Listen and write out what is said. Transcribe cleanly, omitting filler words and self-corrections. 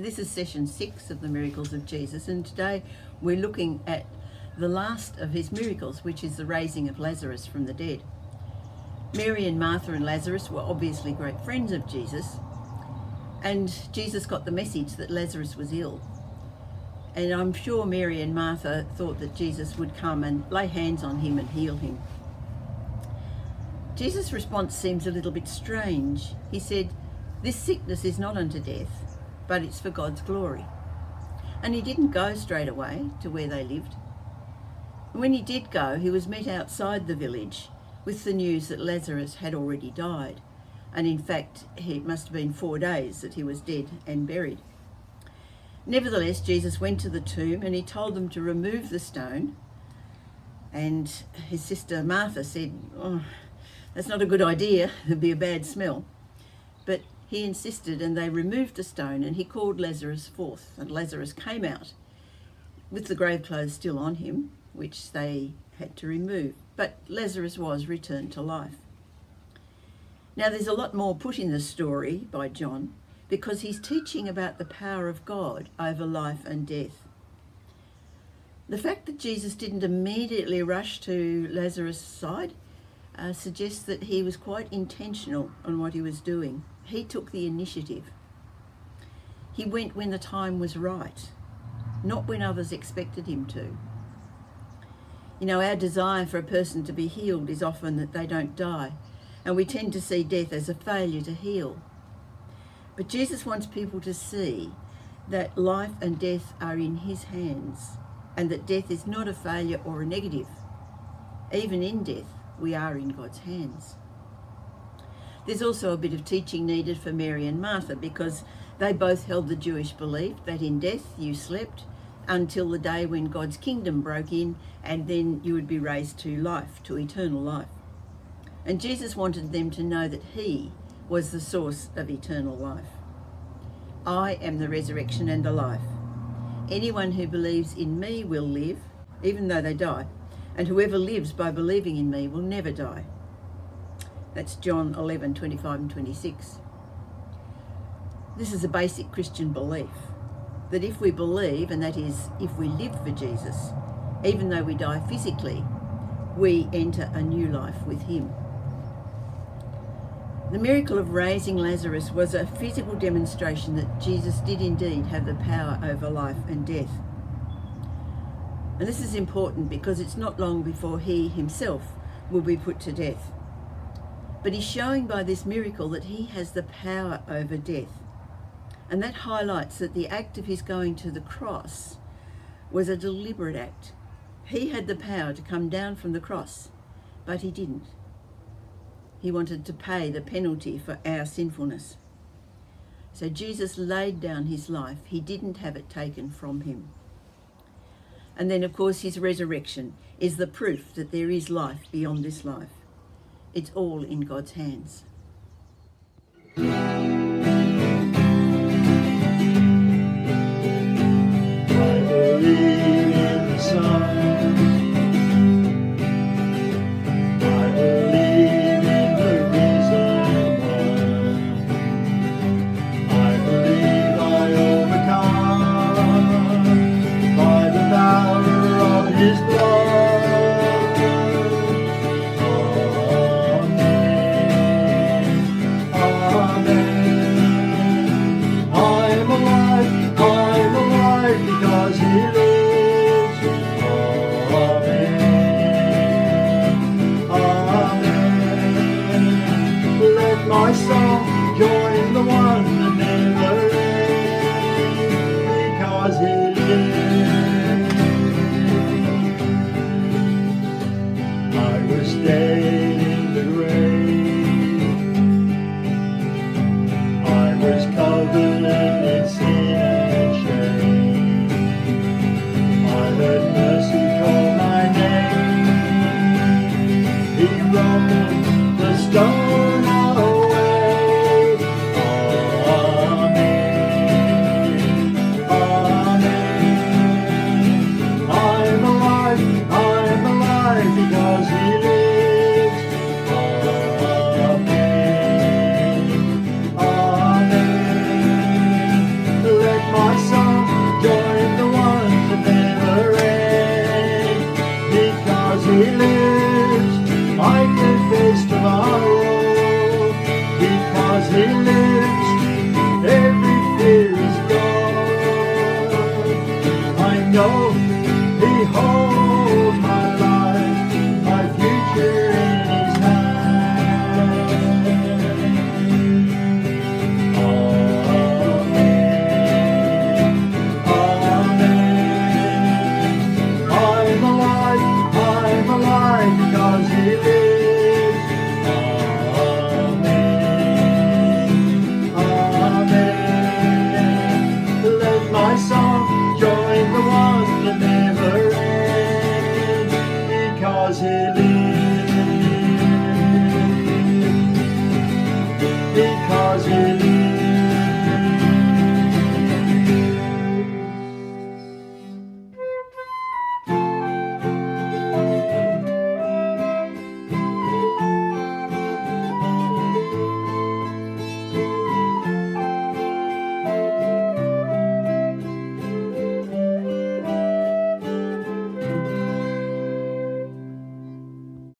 this is session 6 of the miracles of Jesus, and today we're looking at the last of his miracles, which is the raising of Lazarus from the dead. Mary and Martha and Lazarus were obviously great friends of Jesus, and Jesus got the message that Lazarus was ill. And I'm sure Mary and Martha thought that Jesus would come and lay hands on him and heal him. Jesus' response seems a little bit strange. He said, "This sickness is not unto death, but it's for God's glory." And he didn't go straight away to where they lived. When he did go, he was met outside the village with the news that Lazarus had already died. And in fact, it must have been 4 days that he was dead and buried. Nevertheless, Jesus went to the tomb and he told them to remove the stone. And his sister Martha said, "Oh, that's not a good idea, it'd be a bad smell." But he insisted, and they removed the stone, and he called Lazarus forth. And Lazarus came out with the grave clothes still on him, which they had to remove. But Lazarus was returned to life. Now there's a lot more put in the story by John, because he's teaching about the power of God over life and death. The fact that Jesus didn't immediately rush to Lazarus' side suggests that he was quite intentional on what he was doing. He took the initiative. He went when the time was right, not when others expected him to. You know, our desire for a person to be healed is often that they don't die, and we tend to see death as a failure to heal. But Jesus wants people to see that life and death are in his hands, and that death is not a failure or a negative. Even in death, we are in God's hands. There's also a bit of teaching needed for Mary and Martha, because they both held the Jewish belief that in death you slept until the day when God's kingdom broke in, and then you would be raised to life, to eternal life. And Jesus wanted them to know that he was the source of eternal life. "I am the resurrection and the life. Anyone who believes in me will live, even though they die, and whoever lives by believing in me will never die." That's John 11:25 and 26. This is a basic Christian belief, that if we believe, and that is, if we live for Jesus, even though we die physically, we enter a new life with him. The miracle of raising Lazarus was a physical demonstration that Jesus did indeed have the power over life and death. And this is important because it's not long before he himself will be put to death. But he's showing by this miracle that he has the power over death. And that highlights that the act of his going to the cross was a deliberate act. He had the power to come down from the cross, but he didn't. He wanted to pay the penalty for our sinfulness. So Jesus laid down his life. He didn't have it taken from him. And then, of course, his resurrection is the proof that there is life beyond this life. It's all in God's hands. I believe in the sun. I believe in the risen one. I believe I overcome by the power of his blood. Because he lives. Amen. Amen. Let my song join the one that never ends. Because he lives. I was dead in the grave. I was covered in sin and shame. Let mercy call my name. He rolled the stone.